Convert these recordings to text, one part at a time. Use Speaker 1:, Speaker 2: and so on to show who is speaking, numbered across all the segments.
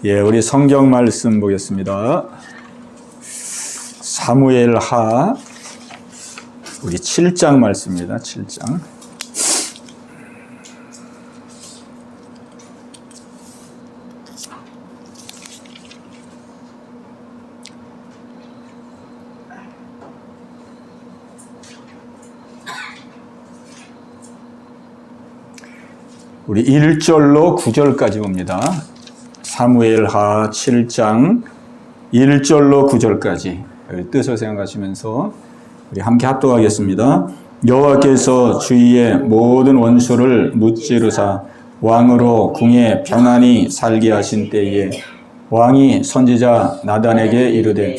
Speaker 1: 예, 우리 성경 말씀 보겠습니다. 사무엘하 우리 7장 말씀입니다. 7장. 우리 1절로 9절까지 봅니다. 사무엘하 7장 1절로 9절까지 뜻을 생각하시면서 우리 함께 합독하겠습니다. 여호와께서 주위의 모든 원수를 무찌르사 왕으로 궁에 평안히 살게 하신 때에 왕이 선지자 나단에게 이르되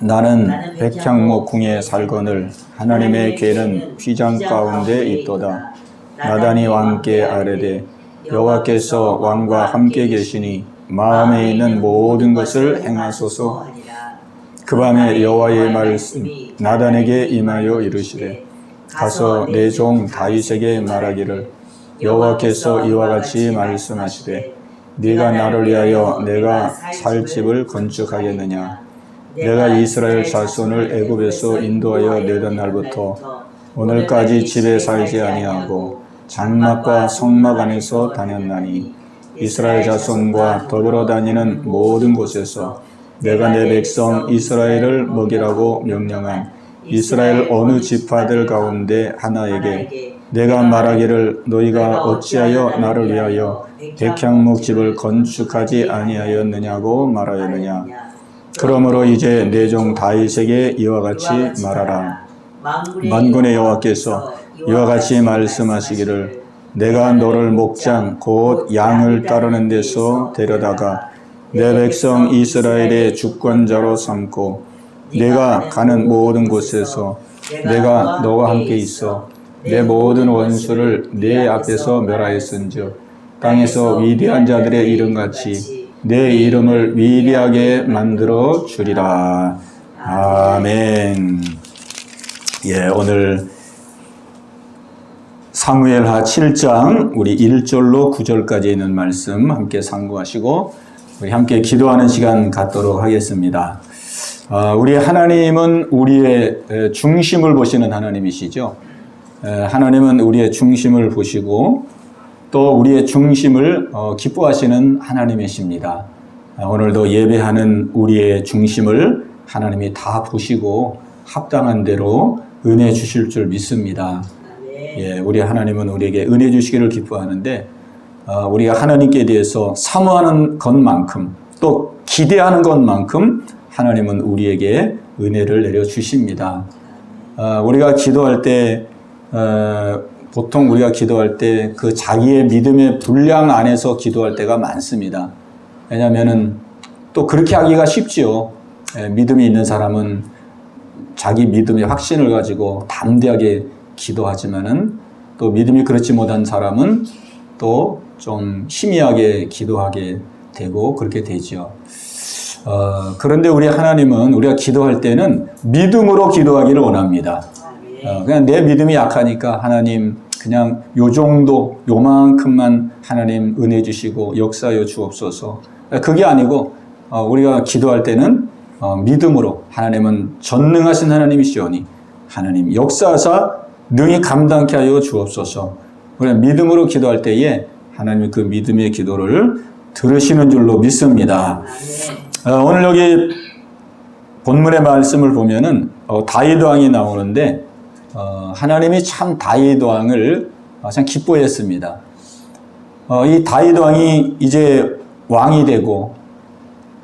Speaker 1: 나는 백향목 궁에 살거늘 하나님의 궤는 휘장 가운데 있도다. 나단이 왕께 아뢰되 여호와께서 왕과 함께 계시니 마음에 있는 모든 것을 행하소서. 그 밤에 여호와의 말씀이 나단에게 임하여 이르시되 가서 내 종 다윗에게 말하기를 여호와께서 이와 같이 말씀하시되 네가 나를 위하여 내가 살 집을 건축하겠느냐. 내가 이스라엘 자손을 애굽에서 인도하여 내던 날부터 오늘까지 집에 살지 아니하고 장막과 성막 안에서 다녔나니 이스라엘 자손과 더불어 다니는 모든 곳에서 내가 내 백성 이스라엘을 먹이라고 명령한 이스라엘 어느 지파들 가운데 하나에게 내가 말하기를 너희가 어찌하여 나를 위하여 백향목 집을 건축하지 아니하였느냐고 말하였느냐. 그러므로 이제 내 종 다윗에게 이와 같이 말하라. 만군의 여호와께서 이와 같이 말씀하시기를 내가 너를 목장 곧 양을 따르는 데서 데려다가 내 백성 이스라엘의 주권자로 삼고 내가 가는 모든 곳에서 내가 너와 함께 있어 내 모든 원수를 내 앞에서 멸하였은즉 땅에서 위대한 자들의 이름같이 내 이름을 위대하게 만들어 주리라. 아멘. 예, 오늘 사무엘하 7장 우리 1절로 9절까지 있는 말씀 함께 상고하시고 우리 함께 기도하는 시간 갖도록 하겠습니다. 우리 하나님은 우리의 중심을 보시는 하나님이시죠. 하나님은 우리의 중심을 보시고 또 우리의 중심을 기뻐하시는 하나님이십니다. 오늘도 예배하는 우리의 중심을 하나님이 다 보시고 합당한 대로 은혜 주실 줄 믿습니다. 예, 우리 하나님은 우리에게 은혜 주시기를 기뻐하는데 우리가 하나님께 대해서 사모하는 것만큼 또 기대하는 것만큼 하나님은 우리에게 은혜를 내려주십니다. 우리가 기도할 때 보통 우리가 기도할 때 그 자기의 믿음의 분량 안에서 기도할 때가 많습니다. 왜냐하면은 또 그렇게 하기가 쉽지요. 믿음이 있는 사람은 자기 믿음의 확신을 가지고 담대하게 기도하지만은 또 믿음이 그렇지 못한 사람은 또 좀 희미하게 기도하게 되고 그렇게 되죠. 그런데 우리 하나님은 우리가 기도할 때는 믿음으로 기도하기를 원합니다. 그냥 내 믿음이 약하니까 하나님 그냥 요 정도 요만큼만 하나님 은혜 주시고 역사여 주옵소서. 그게 아니고 우리가 기도할 때는 믿음으로 하나님은 전능하신 하나님이시오니 하나님 역사하사 능히 감당케 하여 주옵소서. 우리가 믿음으로 기도할 때에 하나님이 그 믿음의 기도를 들으시는 줄로 믿습니다. 오늘 여기 본문의 말씀을 보면은 다윗 왕이 나오는데 하나님이 참 다윗 왕을 참 기뻐했습니다. 이 다윗 왕이 이제 왕이 되고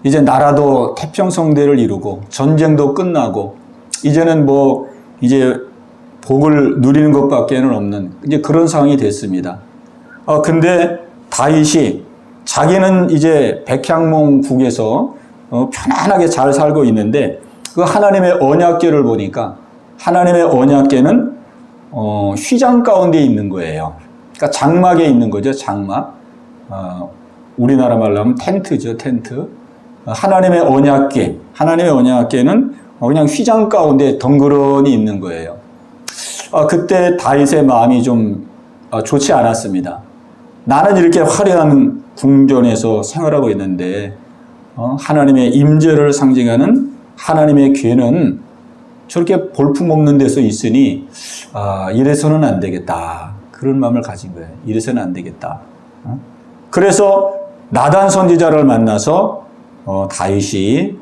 Speaker 1: 이제 나라도 태평성대를 이루고 전쟁도 끝나고 이제는 뭐 이제 복을 누리는 것밖에는 없는 이제 그런 상황이 됐습니다. 근데 다윗이 자기는 이제 백향목국에서 편안하게 잘 살고 있는데 그 하나님의 언약궤를 보니까 하나님의 언약궤는 휘장 가운데 있는 거예요. 그러니까 장막에 있는 거죠. 장막. 우리나라 말로 하면 텐트죠. 텐트. 하나님의 언약궤는 그냥 휘장 가운데 덩그러니 있는 거예요. 그때 다윗의 마음이 좀 좋지 않았습니다. 나는 이렇게 화려한 궁전에서 생활하고 있는데 하나님의 임재를 상징하는 하나님의 괴는 저렇게 볼품없는 데서 있으니 이래서는 안 되겠다. 그런 마음을 가진 거예요. 이래서는 안 되겠다. 그래서 나단 선지자를 만나서 다윗이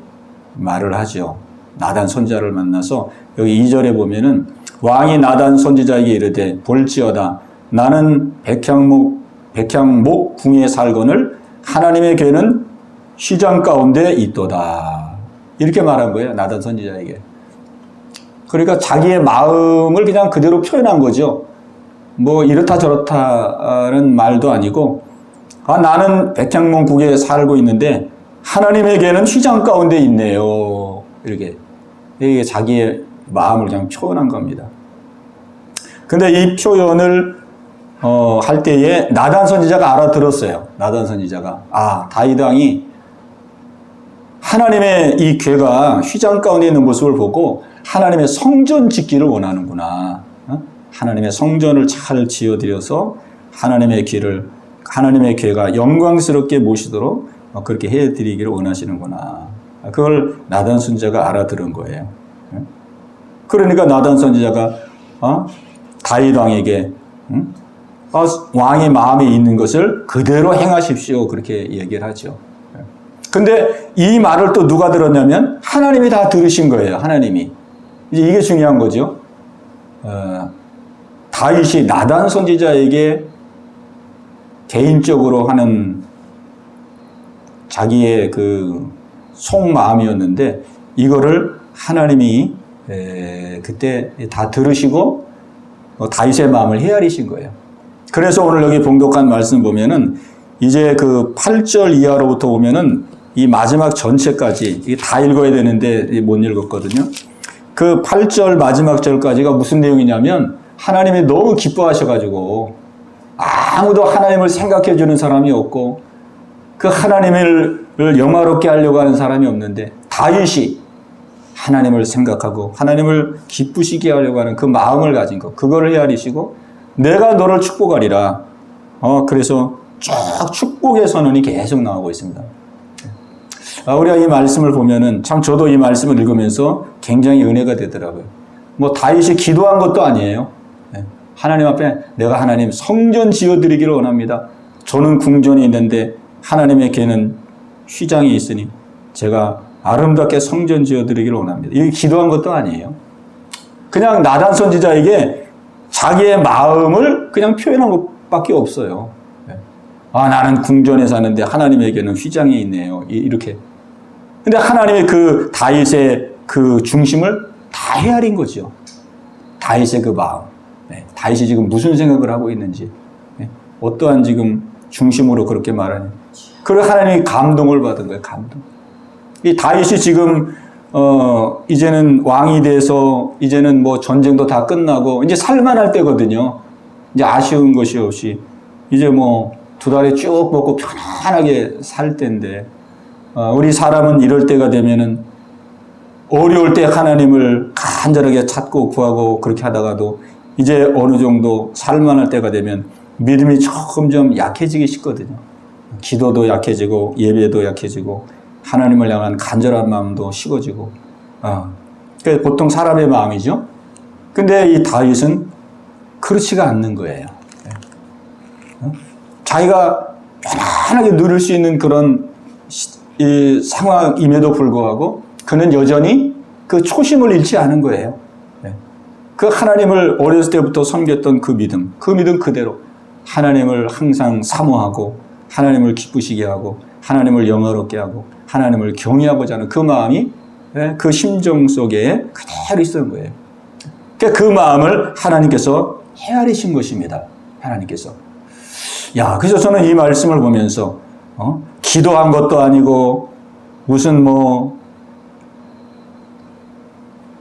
Speaker 1: 말을 하죠. 나단 선지자를 만나서 여기 2절에 보면은 왕이 나단 선지자에게 이르되 볼지어다 나는 백향목 궁에 살거늘 하나님의 괴는 시장 가운데 있도다. 이렇게 말한 거예요. 나단 선지자에게. 그러니까 자기의 마음을 그냥 그대로 표현한 거죠. 뭐 이렇다 저렇다는 말도 아니고 나는 백향목 궁에 살고 있는데 하나님의 괴는 시장 가운데 있네요. 이렇게 이게 자기의 마음을 그냥 표현한 겁니다. 근데 이 표현을 할 때에 나단 선지자가 알아들었어요. 나단 선지자가 다윗 왕이 하나님의 이 괴가 휘장 가운데 있는 모습을 보고 하나님의 성전 짓기를 원하는구나. 하나님의 성전을 잘 지어드려서 하나님의 괴가 영광스럽게 모시도록 그렇게 해드리기를 원하시는구나. 그걸 나단 선지자가 알아들은 거예요. 그러니까 나단 선지자가 다윗 왕에게 왕의 마음에 있는 것을 그대로 행하십시오. 그렇게 얘기를 하죠. 근데 이 말을 또 누가 들었냐면 하나님이 다 들으신 거예요. 하나님이. 이제 이게 중요한 거죠. 다윗이 나단 선지자에게 개인적으로 하는 자기의 그 속마음이었는데 이거를 하나님이 그때 다 들으시고 다윗의 마음을 헤아리신 거예요. 그래서 오늘 여기 봉독한 말씀 보면은 이제 그 8절 이하로부터 보면은 이 마지막 전체까지 이게 다 읽어야 되는데 못 읽었거든요. 그 8절 마지막 절까지가 무슨 내용이냐면 하나님이 너무 기뻐하셔가지고 아무도 하나님을 생각해 주는 사람이 없고 그 하나님을 영화롭게 하려고 하는 사람이 없는데 다윗이 하나님을 생각하고 하나님을 기쁘시게 하려고 하는 그 마음을 가진 것, 그거를 헤아리시고 내가 너를 축복하리라. 그래서 쭉 축복의 선언이 계속 나오고 있습니다. 우리가 이 말씀을 보면은 참 저도 이 말씀을 읽으면서 굉장히 은혜가 되더라고요. 뭐 다윗이 기도한 것도 아니에요. 하나님 앞에 내가 하나님 성전 지어드리기를 원합니다. 저는 궁전이 있는데 하나님의 괴는 휘장에 있으니 제가 아름답게 성전 지어드리기를 원합니다. 이게 기도한 것도 아니에요. 그냥 나단 선지자에게 자기의 마음을 그냥 표현한 것밖에 없어요. 나는 궁전에 사는데 하나님에게는 휘장이 있네요. 이렇게. 근데 하나님의 그 다윗의 그 중심을 다 헤아린 거죠. 다윗의 그 마음. 다윗이 지금 무슨 생각을 하고 있는지, 어떠한 지금 중심으로 그렇게 말하는. 그리고 하나님이 감동을 받은 거예요. 감동. 이 다윗이 지금 이제는 왕이 돼서 이제는 뭐 전쟁도 다 끝나고 이제 살만할 때거든요. 이제 아쉬운 것이 없이 이제 뭐 2달에 쭉 먹고 편안하게 살 때인데 우리 사람은 이럴 때가 되면은 어려울 때 하나님을 간절하게 찾고 구하고 그렇게 하다가도 이제 어느 정도 살만할 때가 되면 믿음이 점점 약해지기 쉽거든요. 기도도 약해지고 예배도 약해지고 하나님을 향한 간절한 마음도 식어지고 그게 보통 사람의 마음이죠. 근데 이 다윗은 그렇지가 않는 거예요. 자기가 편안하게 누릴 수 있는 그런 이 상황임에도 불구하고 그는 여전히 그 초심을 잃지 않은 거예요. 그 하나님을 어렸을 때부터 섬겼던 그 믿음 그대로 하나님을 항상 사모하고 하나님을 기쁘시게 하고 하나님을 영화롭게 하고 하나님을 경외하고자 하는 그 마음이 그 심정 속에 그대로 있었던 거예요. 그 마음을 하나님께서 헤아리신 것입니다. 하나님께서. 그래서 저는 이 말씀을 보면서 기도한 것도 아니고 무슨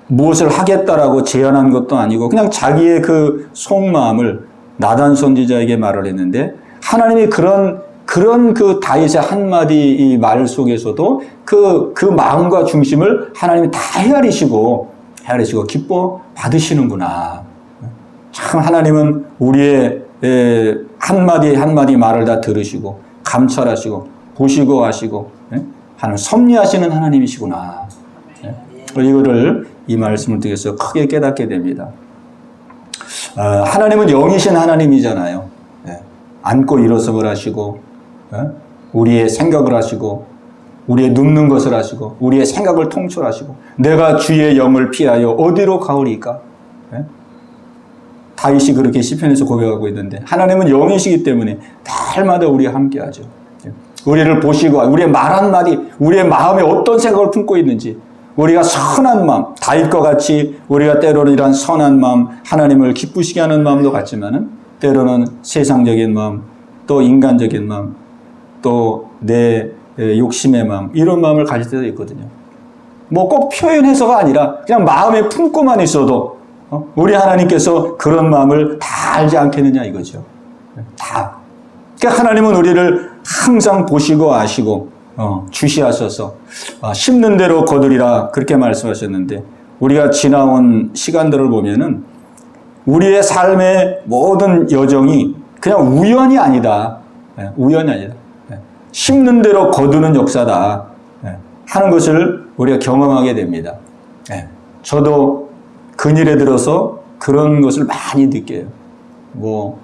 Speaker 1: 무엇을 하겠다라고 제안한 것도 아니고 그냥 자기의 그 속마음을 나단 선지자에게 말을 했는데 하나님이 그런 그 다윗의 한마디 이 말 속에서도 그 마음과 중심을 하나님이 다 헤아리시고 기뻐 받으시는구나. 참 하나님은 우리의 한마디 말을 다 들으시고 감찰하시고 보시고 하시고 하는 섭리하시는 하나님이시구나. 이거를 이 말씀을 통해서 크게 깨닫게 됩니다. 하나님은 영이신 하나님이잖아요. 앉고 일어섬을 하시고 우리의 생각을 하시고 우리의 눕는 것을 하시고 우리의 생각을 통솔하시고 내가 주의 영을 피하여 어디로 가오리까? 다윗이 그렇게 시편에서 고백하고 있는데 하나님은 영이시기 때문에 날마다 우리와 함께하죠. 우리를 보시고 우리의 말 한마디 우리의 마음에 어떤 생각을 품고 있는지 우리가 선한 마음 다윗과 같이 우리가 때로는 이런 선한 마음 하나님을 기쁘시게 하는 마음도 같지만은 때로는 세상적인 마음 또 인간적인 마음 또 내 욕심의 마음 이런 마음을 가질 때도 있거든요. 뭐 꼭 표현해서가 아니라 그냥 마음에 품고만 있어도 우리 하나님께서 그런 마음을 다 알지 않겠느냐 이거죠. 다. 그러니까 하나님은 우리를 항상 보시고 아시고 주시하셔서 심는 대로 거두리라 그렇게 말씀하셨는데 우리가 지나온 시간들을 보면은 우리의 삶의 모든 여정이 그냥 우연이 아니다. 우연이 아니다. 심는 대로 거두는 역사다 하는 것을 우리가 경험하게 됩니다. 저도 근일에 들어서 그런 것을 많이 느껴요. 뭐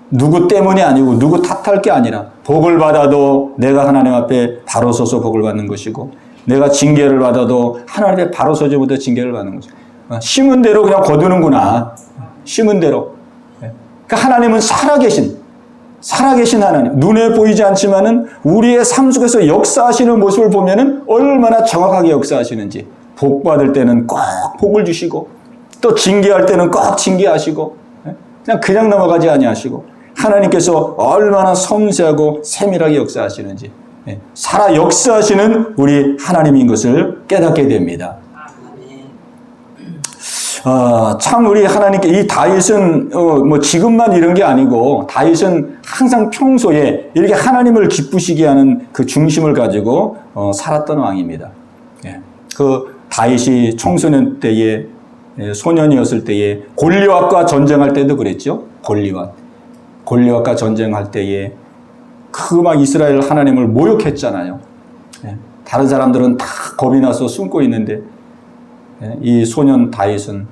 Speaker 1: 누구 때문이 아니고 누구 탓할 게 아니라 복을 받아도 내가 하나님 앞에 바로 서서 복을 받는 것이고 내가 징계를 받아도 하나님 앞에 바로 서지 못해 징계를 받는 것이고 심은 대로 그냥 거두는구나. 심은 대로. 그러니까 하나님은 살아계신 하나님. 눈에 보이지 않지만은 우리의 삶 속에서 역사하시는 모습을 보면은 얼마나 정확하게 역사하시는지. 복 받을 때는 꼭 복을 주시고 또 징계할 때는 꼭 징계하시고 그냥 넘어가지 아니하시고 하나님께서 얼마나 섬세하고 세밀하게 역사하시는지 살아 역사하시는 우리 하나님인 것을 깨닫게 됩니다. 참 우리 하나님께 이 다윗은 뭐 지금만 이런 게 아니고 다윗은 항상 평소에 이렇게 하나님을 기쁘시게 하는 그 중심을 가지고 살았던 왕입니다. 그 다윗이 청소년 때에 소년이었을 때에 골리앗과 전쟁할 때도 그랬죠. 골리앗과 전쟁할 때에 그 막 이스라엘 하나님을 모욕했잖아요. 다른 사람들은 다 겁이 나서 숨고 있는데 이 소년 다윗은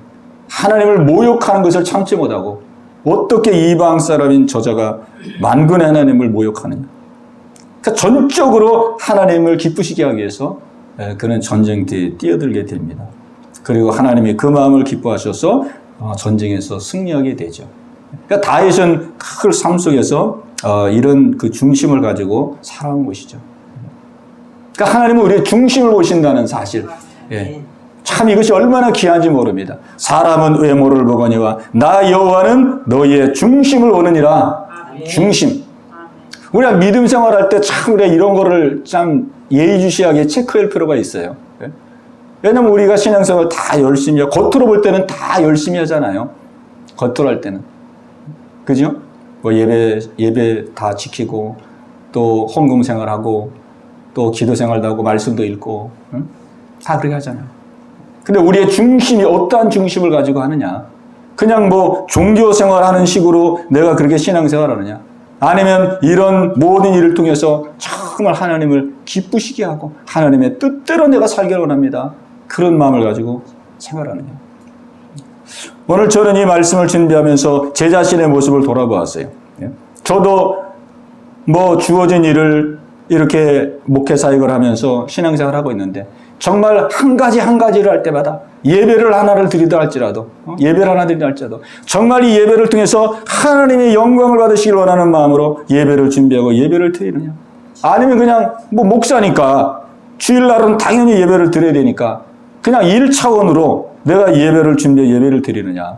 Speaker 1: 하나님을 모욕하는 것을 참지 못하고 어떻게 이방 사람인 저자가 만군의 하나님을 모욕하느냐. 그러니까 전적으로 하나님을 기쁘시게 하기 위해서 그는 전쟁터에 뛰어들게 됩니다. 그리고 하나님이 그 마음을 기뻐하셔서 전쟁에서 승리하게 되죠. 그러니까 다윗은 그 삶 속에서 이런 그 중심을 가지고 살아온 것이죠. 그러니까 하나님은 우리의 중심을 보신다는 사실. 참 이것이 얼마나 귀한지 모릅니다. 사람은 외모를 보거니와 나 여호와는 너희의 중심을 보느니라. 중심. 우리가 믿음 생활할 때 참 우리가 이런 거를 참 예의주시하게 체크할 필요가 있어요. 왜냐면 우리가 신앙생활 다 열심히 하고 겉으로 볼 때는 다 열심히 하잖아요. 겉으로 할 때는. 그죠? 뭐 예배 다 지키고 또 헌금 생활하고 또 기도 생활도 하고 말씀도 읽고 다 그렇게 하잖아요. 근데 우리의 중심이 어떠한 중심을 가지고 하느냐? 그냥 뭐 종교 생활하는 식으로 내가 그렇게 신앙생활 하느냐? 아니면 이런 모든 일을 통해서 정말 하나님을 기쁘시게 하고 하나님의 뜻대로 내가 살기를 원합니다. 그런 마음을 가지고 생활하느냐? 오늘 저는 이 말씀을 준비하면서 제 자신의 모습을 돌아보았어요. 저도 뭐 주어진 일을 이렇게 목회 사역을 하면서 신앙생활을 하고 있는데 정말 한 가지를 할 때마다 예배를 하나를 드리다 할지라도 정말 이 예배를 통해서 하나님의 영광을 받으시길 원하는 마음으로 예배를 준비하고 예배를 드리느냐? 아니면 그냥 뭐 목사니까 주일날은 당연히 예배를 드려야 되니까 그냥 일 차원으로 내가 예배를 준비해 예배를 드리느냐?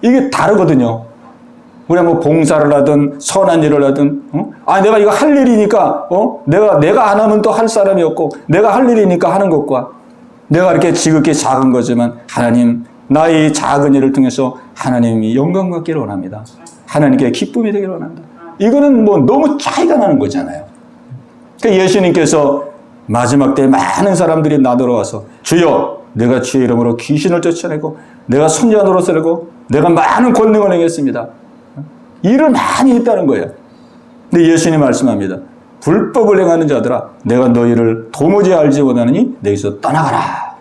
Speaker 1: 이게 다르거든요. 우리가 뭐 봉사를 하든 선한 일을 하든 내가 이거 할 일이니까 내가 안 하면 또 할 사람이 없고 내가 할 일이니까 하는 것과 내가 이렇게 지극히 작은 거지만 하나님 나의 작은 일을 통해서 하나님이 영광 받기를 원합니다. 하나님께 기쁨이 되기를 원합니다. 이거는 뭐 너무 차이가 나는 거잖아요. 그러니까 예수님께서 마지막 때 많은 사람들이 나더러와서 주여 내가 주의 이름으로 귀신을 쫓아내고 내가 선지자 노릇을 하고 내가 많은 권능을 행했습니다. 일을 많이 했다는 거예요. 근데 예수님 말씀합니다. 불법을 행하는 자들아, 내가 너희를 도무지 알지 못하느니 내게서 떠나가라.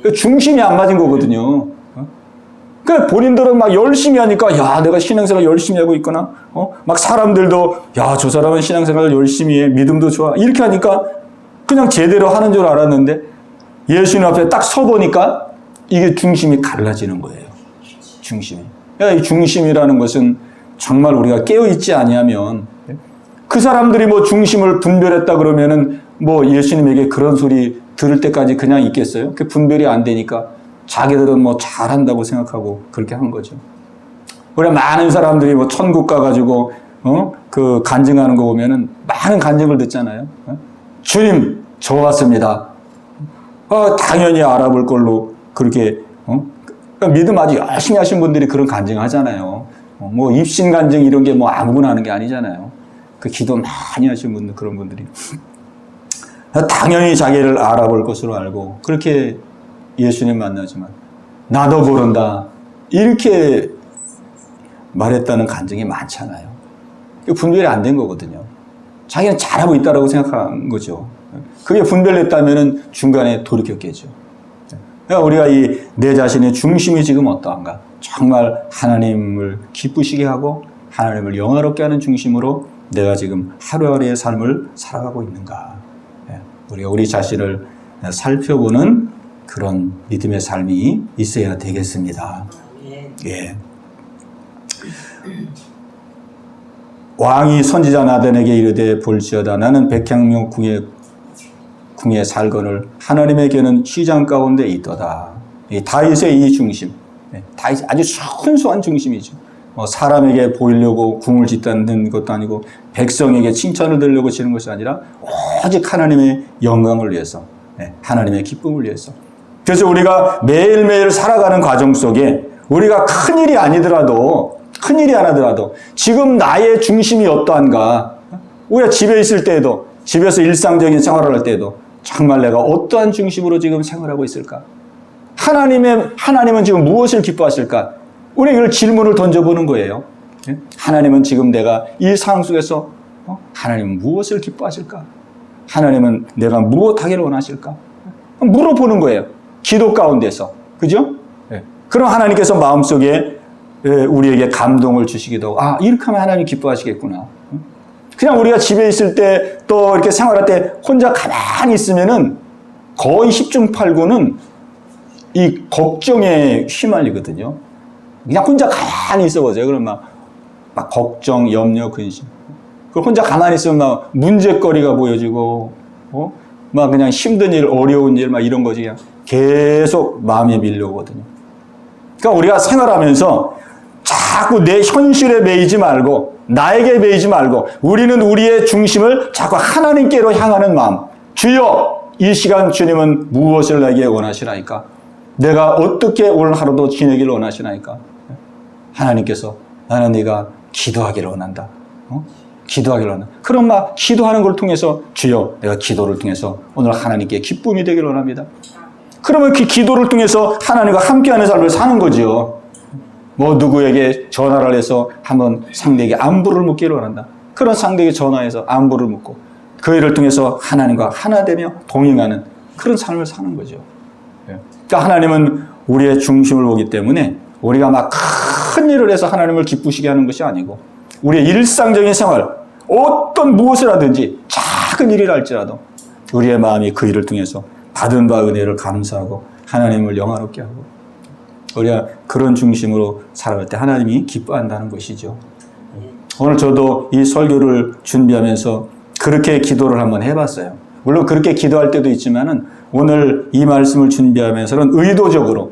Speaker 1: 그 중심이 안 맞은 거거든요. 그러니까 본인들은 막 열심히 하니까, 야, 내가 신앙생활 열심히 하고 있구나. 막 사람들도, 야, 저 사람은 신앙생활 열심히 해. 믿음도 좋아. 이렇게 하니까 그냥 제대로 하는 줄 알았는데 예수님 앞에 딱 서보니까 이게 중심이 갈라지는 거예요. 중심이. 이 중심이라는 것은 정말 우리가 깨어있지 아니하면, 그 사람들이 뭐 중심을 분별했다 그러면은 뭐 예수님에게 그런 소리 들을 때까지 그냥 있겠어요? 그 분별이 안 되니까 자기들은 뭐 잘한다고 생각하고 그렇게 한 거죠. 우리 많은 사람들이 뭐 천국 가가지고 그 간증하는 거 보면은 많은 간증을 듣잖아요. 주님, 저 왔습니다. 당연히 알아볼 걸로 그렇게 그러니까 믿음 아주 열심히 하신 분들이 그런 간증하잖아요. 뭐 입신 간증 이런 게 뭐 아무거나 하는 게 아니잖아요. 그 기도 많이 하신 분들, 그런 분들이 당연히 자기를 알아볼 것으로 알고 그렇게 예수님 만나지만 나도 모른다 이렇게 말했다는 간증이 많잖아요. 분별이 안 된 거거든요. 자기는 잘하고 있다라고 생각한 거죠. 그게 분별됐다면 중간에 돌이켰겠죠. 그러니까 우리가 이 내 자신의 중심이 지금 어떠한가? 정말 하나님을 기쁘시게 하고 하나님을 영화롭게 하는 중심으로 내가 지금 하루하루의 삶을 살아가고 있는가? 우리가 우리 자신을 살펴보는 그런 믿음의 삶이 있어야 되겠습니다. 예. 왕이 선지자 나단에게 이르되 볼지어다 나는 백향목 궁에 살거늘 하나님에게는 시장 가운데 있도다. 이 다윗의 이 중심, 다윗 아주 순수한 중심이죠. 사람에게 보이려고 궁을 짓다는 것도 아니고 백성에게 칭찬을 들으려고 지는 것이 아니라 오직 하나님의 영광을 위해서, 하나님의 기쁨을 위해서. 그래서 우리가 매일매일 살아가는 과정 속에 우리가 큰일이 아니더라도 지금 나의 중심이 어떠한가? 우리가 집에 있을 때에도, 집에서 일상적인 생활을 할 때에도 정말 내가 어떠한 중심으로 지금 생활하고 있을까? 하나님은 지금 무엇을 기뻐하실까? 우리 이걸 질문을 던져보는 거예요. 하나님은 지금 내가 이 상황 속에서 하나님은 무엇을 기뻐하실까? 하나님은 내가 무엇하기를 원하실까? 물어보는 거예요. 기도 가운데서. 그죠? 그럼 하나님께서 마음속에 우리에게 감동을 주시기도 하고, 이렇게 하면 하나님 기뻐하시겠구나. 그냥 우리가 집에 있을 때 또 이렇게 생활할 때 혼자 가만히 있으면은 거의 10중 8구는 이 걱정에 휘말리거든요. 그냥 혼자 가만히 있어 보세요. 그럼 막 걱정, 염려, 근심. 그 혼자 가만히 있으면 막 문제거리가 보여지고, 막 그냥 힘든 일, 어려운 일, 막 이런 거지. 그냥 계속 마음에 밀려오거든요. 그러니까 우리가 생활하면서 자꾸 내 현실에 매이지 말고, 나에게 매이지 말고, 우리는 우리의 중심을 자꾸 하나님께로 향하는 마음. 주여, 이 시간 주님은 무엇을 내게 원하시나이까? 내가 어떻게 오늘 하루도 지내기를 원하시나이까? 하나님께서 나는 네가 기도하기를 원한다. 기도하기를 원한다. 그럼 막 기도하는 걸 통해서 주여 내가 기도를 통해서 오늘 하나님께 기쁨이 되기를 원합니다. 그러면 그 기도를 통해서 하나님과 함께하는 삶을 사는 거죠. 뭐 누구에게 전화를 해서 한번 상대에게 안부를 묻기를 원한다. 그런 상대에게 전화해서 안부를 묻고 그 일을 통해서 하나님과 하나 되며 동행하는 그런 삶을 사는 거죠. 그러니까 하나님은 우리의 중심을 보기 때문에 우리가 막 큰 일을 해서 하나님을 기쁘시게 하는 것이 아니고 우리의 일상적인 생활, 어떤 무엇을 하든지 작은 일이라 할지라도 우리의 마음이 그 일을 통해서 받은 바 은혜를 감사하고 하나님을 영화롭게 하고 우리가 그런 중심으로 살아갈 때 하나님이 기뻐한다는 것이죠. 오늘 저도 이 설교를 준비하면서 그렇게 기도를 한번 해봤어요. 물론 그렇게 기도할 때도 있지만은 오늘 이 말씀을 준비하면서는 의도적으로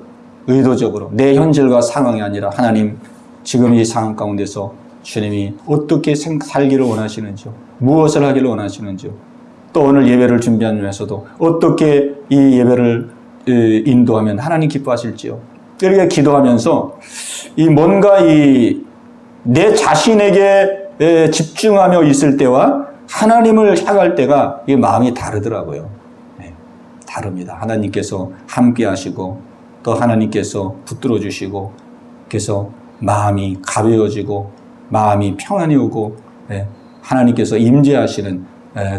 Speaker 1: 내 현실과 상황이 아니라 하나님 지금 이 상황 가운데서 주님이 어떻게 살기를 원하시는지요, 무엇을 하기를 원하시는지요, 또 오늘 예배를 준비하면서도 어떻게 이 예배를 인도하면 하나님 기뻐하실지요. 이렇게 기도하면서 뭔가 내 자신에게 집중하며 있을 때와 하나님을 향할 때가 이 마음이 다르더라고요. 다릅니다. 하나님께서 함께 하시고 또 하나님께서 붙들어 주시고 그래서 마음이 가벼워지고 마음이 평안이 오고 하나님께서 임재하시는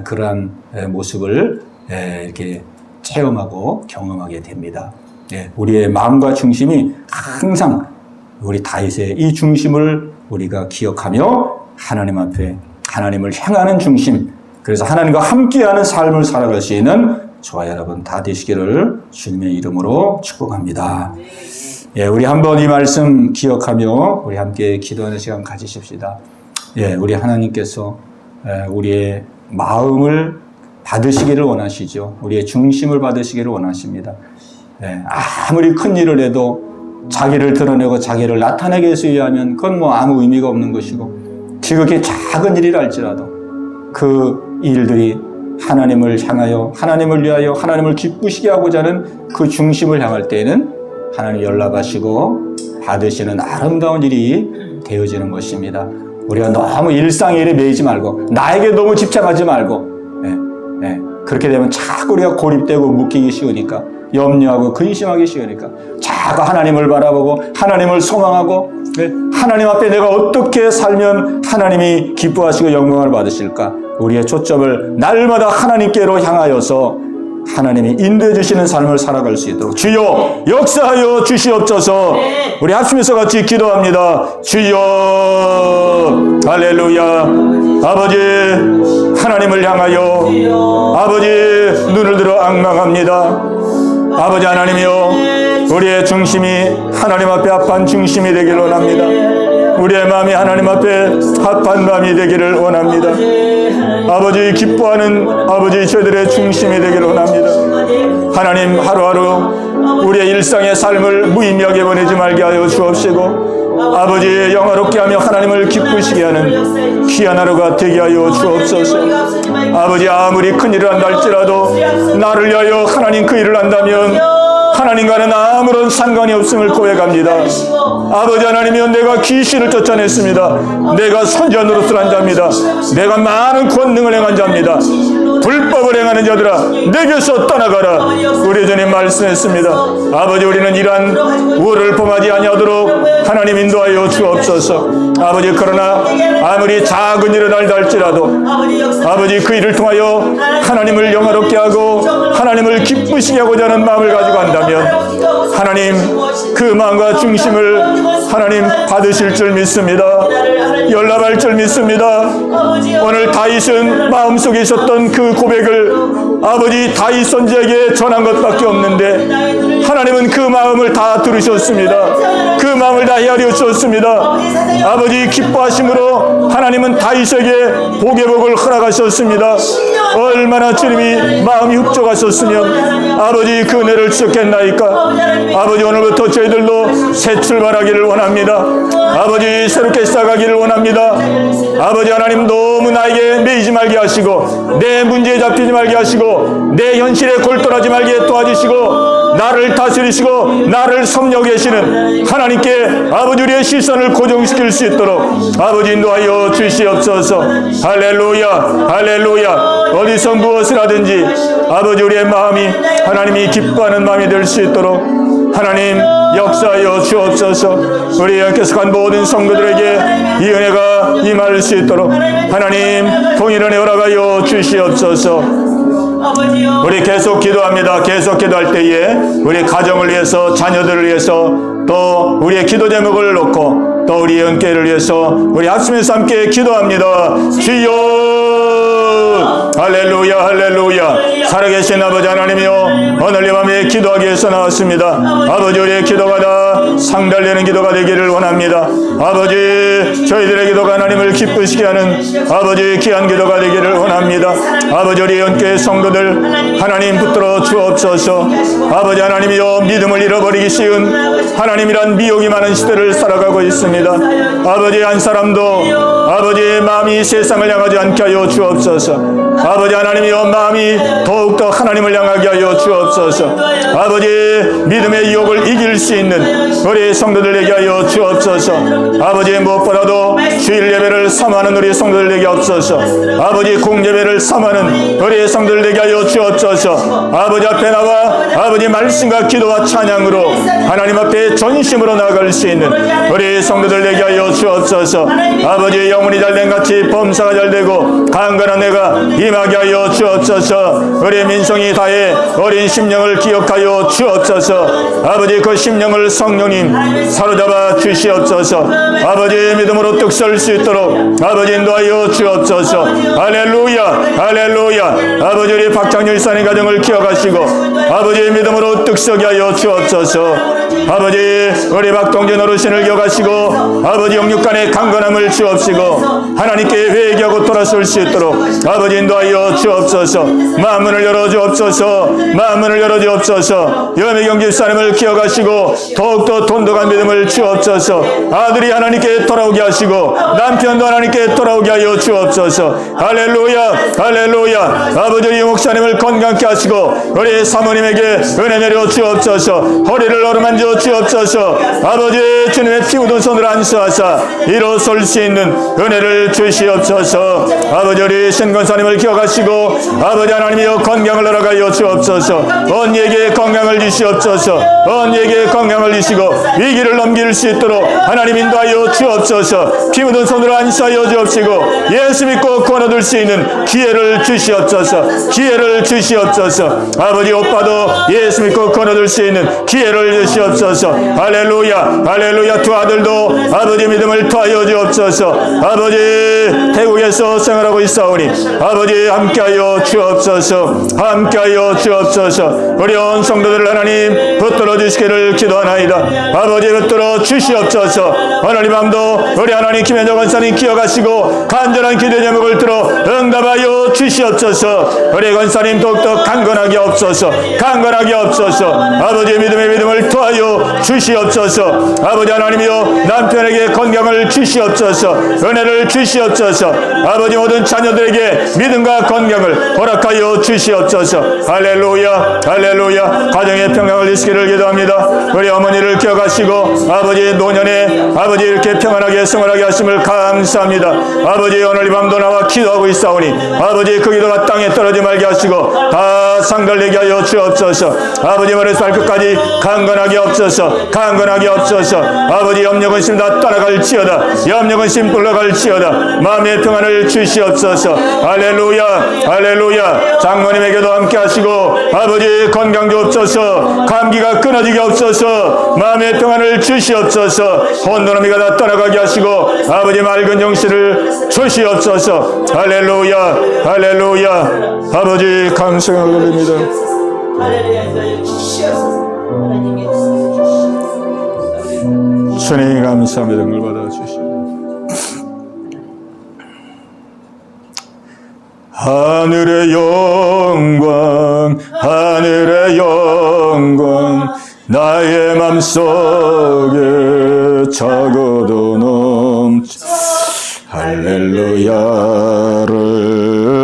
Speaker 1: 그러한 모습을 이렇게 체험하고 경험하게 됩니다. 우리의 마음과 중심이 항상 우리 다윗의 이 중심을 우리가 기억하며 하나님 앞에 하나님을 향하는 중심, 그래서 하나님과 함께하는 삶을 살아갈 수 있는 저와 여러분 다 되시기를 주님의 이름으로 축복합니다. 우리 한번 이 말씀 기억하며 우리 함께 기도하는 시간 가지십시다. 우리 하나님께서 우리의 마음을 받으시기를 원하시죠. 우리의 중심을 받으시기를 원하십니다. 아무리 큰 일을 해도 자기를 드러내고 자기를 나타내기 위하면 그건 뭐 아무 의미가 없는 것이고, 지극히 작은 일이라 할지라도 그 일들이 하나님을 향하여 하나님을 위하여 하나님을 기쁘시게 하고자 하는 그 중심을 향할 때에는 하나님 연락하시고 받으시는 아름다운 일이 되어지는 것입니다. 우리가 너무 일상의 일에 매이지 말고 나에게 너무 집착하지 말고 그렇게 되면 자꾸 우리가 고립되고 묶이기 쉬우니까, 염려하고 근심하기 쉬우니까 자꾸 하나님을 바라보고 하나님을 소망하고 하나님 앞에 내가 어떻게 살면 하나님이 기뻐하시고 영광을 받으실까, 우리의 초점을 날마다 하나님께로 향하여서 하나님이 인도해 주시는 삶을 살아갈 수 있도록 주여 역사하여 주시옵소서. 우리 합심해서 같이 기도합니다. 주여 할렐루야. 아버지 하나님을 향하여 아버지 눈을 들어 앙망합니다. 아버지 하나님이여, 우리의 중심이 하나님 앞에 합한 중심이 되기를 원합니다. 우리의 마음이 하나님 앞에 합한 마음이 되기를 원합니다. 아버지 기뻐하는 아버지 저희들의 중심이 되기를 원합니다. 하나님 하루하루 우리의 일상의 삶을 무의미하게 보내지 말게 하여 주옵시고, 아버지 영화롭게 하며 하나님을 기쁘시게 하는 귀한 하루가 되게 하여 주옵소서. 아버지 아무리 큰 일을 한다 할지라도 나를 위하여 하나님 그 일을 한다면 하나님과는 아무런 상관이 없음을 고백합니다. 아버지 하나님이여, 내가 귀신을 쫓아냈습니다. 내가 선지자 노릇을 한 자입니다. 내가 많은 권능을 행한 자입니다. 불법을 행하는 자들아 내게서 떠나가라, 우리 주님 말씀했습니다. 아버지 우리는 이러한 우월을 범하지 아니하도록 하나님 인도하여 주옵소서. 아버지 그러나 아무리 작은 일을 한다 할지라도 아버지 그 일을 통하여 하나님을 영화롭게 하고 하나님을 기쁘시게 하고자 하는 마음을 가지고 한다면 하나님 그 마음과 중심을 하나님 받으실 줄 믿습니다. 연락할 줄 믿습니다. 오늘 다윗은 마음속에 있었던 그 고백을 아버지 다윗 선지자에게 전한 것밖에 없는데 하나님은 그 마음을 다 들으셨습니다. 그 마음을 다 헤아려 주셨습니다. 아버지 기뻐하심으로 하나님은 다윗에게 복의 복을 허락하셨습니다. 얼마나 주님이 마음이 흡족하셨으면 아버지 그 은혜를 주셨겠나이까. 아버지 오늘부터 저희들도 새 출발하기를 원합니다. 아버지 새롭게 시작하기를 원합니다. 아버지 하나님 너무 나에게 매이지 말게 하시고 내 문제에 잡히지 말게 하시고 내 현실에 골똘하지 말게 도와주시고 나를 다스리시고 나를 섭렵 계시는 하나님께 아버지 우리의 시선을 고정시킬 수 있도록 아버지 인도하여 주시옵소서. 할렐루야 할렐루야. 어디서 무엇을 하든지 아버지 우리의 마음이 하나님이 기뻐하는 마음이 될 수 있도록 하나님 역사하여 주옵소서. 우리 연결석한 모든 성도들에게 이 은혜가 임할 수 있도록 하나님 통일한 은혜 허락하여 주시옵소서. 우리 계속 기도합니다. 계속 기도할 때에 우리 가정을 위해서 자녀들을 위해서 또 우리의 기도 제목을 놓고 또 우리 연계를 위해서 우리 합심해서 함께 기도합니다. 주여 할렐루야 할렐루야. 살아계신 아버지 하나님이여, 오늘 이 밤에 기도하기 위해서 나왔습니다. 아버지 우리의 기도가 다 상달되는 기도가 되기를 원합니다. 아버지 저희들의 기도가 하나님을 기쁘시게 하는 아버지 귀한 기도가 되기를 원합니다. 아버지 우리 연교회 성도들 하나님 붙들어 주옵소서. 아버지 하나님이여, 믿음을 잃어버리기 쉬운 하나님이란 미혹이 많은 시대를 살아가고 있습니다. 아버지 한 사람도 아버지의 마음이 세상을 향하지 않게 하여 주옵소서. 아버지 하나님이여 마음이 더욱더 하나님을 향하게 하여 주옵소서. 아버지 믿음의 유혹을 이길 수 있는 우리 성도들에게 하여 주옵소서. 아버지 무엇보다도 주일 예배를 사모하는 우리 성도들에게 없소서. 아버지 공예배를 사모하는 우리 성도들에게 하여 주옵소서. 아버지 앞에 나와 아버지 말씀과 기도와 찬양으로 하나님 앞에 전심으로 나아갈 수 있는 우리 성도들에게 하여 주옵소서. 아버지 영혼이 잘된 같이 범사가 잘되고 강건한 내가 임하게 하여 주옵소서. 우리 민성이 다해 어린 심령을 기억하여 주옵소서. 아버지 그 심령을 성령님 사로잡아 주시옵소서. 아버지 믿음으로 득설 수 있도록 아버지 인도하여 주옵소서. 할렐루야 할렐루야. 아버지 우리 박창렬 사님 가정을 기억하시고 아버지 믿음으로 득서게 하여 주옵소서. 아버지 우리 박동진 어르신을 기억하시고 아버지 영육간의 강건함을 주옵시고 하나님께 회개하고 돌아설 수 있도록 아버지 인도하여 주옵소서. 마음문을 열어 주옵소서. 마음문을 열어 주옵소서. 여매경 집사님을 기억하시고 더욱더 돈독한 믿음을 주옵소서. 아들이 하나님께 돌아오게 하시고 남편도 하나님께 돌아오게 하여 주옵소서. 할렐루야 할렐루야. 아버지 우리 목사님을 건강케 하시고 우리 사모님에게 은혜 내려 주옵소서. 허리를 어루만져 주옵소서. 아버지 주님의 피 묻은 손을 안수하사 일어설 수 있는 은혜를 주시옵소서. 아버지 우리 신권사님을 기억하시고 아버지 하나님이여 건강을 허락하여 주옵소서. 언니에게 건강을 주시옵소서. 언니에게 건강을 주시고 위기를 넘길 수 있도록 하나님 인도하여 주옵소서. 피 묻은 손으로 안수하여 주옵시고 예수 믿고 구원 얻을 수 있는 기회를 주시옵소서. 기회를 주시옵소서. 아버지 오빠도 예수 믿고 구원 얻을 수 있는 기회를 주시옵소서. 할렐루야 할렐루야. 두 아들도 아버지 믿음을 더하여 주옵소서. 아버지 태국에서 생활하고 있사오니 아버지 함께하여 주옵소서. 함께하여 주옵소서. 우리 온 성도들을 하나님 붙들어 주시기를 기도하나이다. 아버지 붙들어 주시옵소서. 하나님 밤도 우리 하나님 김현정 권사님 기억하시고 간절한 기도 제목을 들어 응답하여 주시옵소서. 우리 권사님 더욱더 강건하게 없소서. 강건하게 없소서. 아버지 믿음의 믿음을 더하여 주시옵소서. 아버지 하나님이여 남편에게 건강을 주시옵소서. 은혜를 주시옵소서. 아버지 모든 자녀들에게 믿음과 건강을 허락하여 주시옵소서. 할렐루야 할렐루야. 가정의 평강을 주시기를 기도합니다. 우리 어머니를 기억하시고 아버지 노년에 아버지 이렇게 평안하게 생활하게 하심을 감사합니다. 아버지 오늘 이 밤도 나와 기도하고 있사오니 아버지 그 기도가 땅에 떨어지지 말게 하시고 다 상달되게 하여 주옵소서. 아버지 머리에서 발끝까지 강건하게 없소서. 강건하게 없소서. 아버지 염려근심 다 떠나갈지어다. 염려근심 불러갈지어다. 마음의 평안을 주시옵소서. 할렐루야 할렐루야. 장모님에게도 함께 하시고 아버지 건강 주옵소서. 감기가 끊어지게 없소서. 마음의 평안을 주시옵소서. 혼돈함이가 다 떠나가게 하시고 아버지 맑은 정신을 주시옵소서. 할렐루야 할렐루야. 아버지 감사를 올립니다. 주님 감사합니다. 을 받아주시옵소서. 하늘의 영광 하늘의 영광 나의 맘속에 적어도 넘쳐 할렐루야를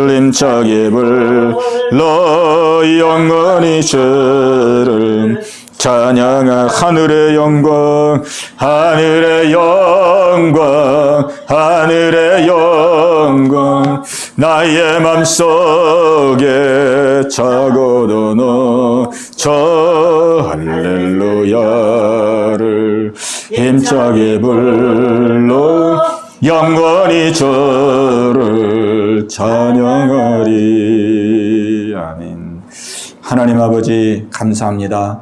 Speaker 1: 힘차게 불러 영원히 주를 찬양할 하늘의 영광 하늘의 영광 하늘의 영광 나의 맘속에 적어도 넘쳐 할렐루야를 힘차게 불러 영원히 주를 찬양하리. 아멘. 하나님 아버지 감사합니다.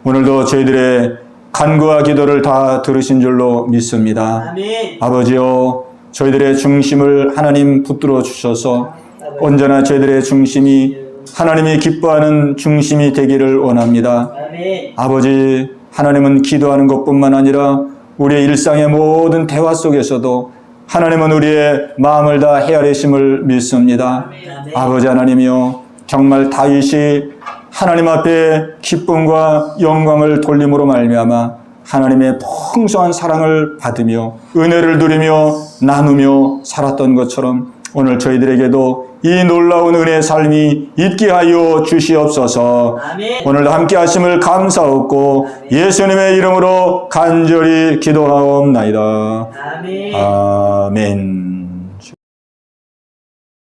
Speaker 1: 오늘도 저희들의 간구와 기도를 다 들으신 줄로 믿습니다. 아멘. 아버지요 저희들의 중심을 하나님 붙들어 주셔서 언제나 저희들의 중심이 하나님이 기뻐하는 중심이 되기를 원합니다. 아멘. 아버지 하나님은 기도하는 것뿐만 아니라 우리의 일상의 모든 대화 속에서도 하나님은 우리의 마음을 다 헤아리심을 믿습니다. 아멘. 아버지 하나님이여 정말 다윗이 하나님 앞에 기쁨과 영광을 돌림으로 말미암아 하나님의 풍성한 사랑을 받으며 은혜를 누리며 나누며 살았던 것처럼 오늘 저희들에게도 이 놀라운 은혜의 삶이 있게 하여 주시옵소서.
Speaker 2: 아멘.
Speaker 1: 오늘도 함께 하심을 감사하고 예수님의 이름으로 간절히 기도하옵나이다.
Speaker 2: 아멘.
Speaker 1: 아멘.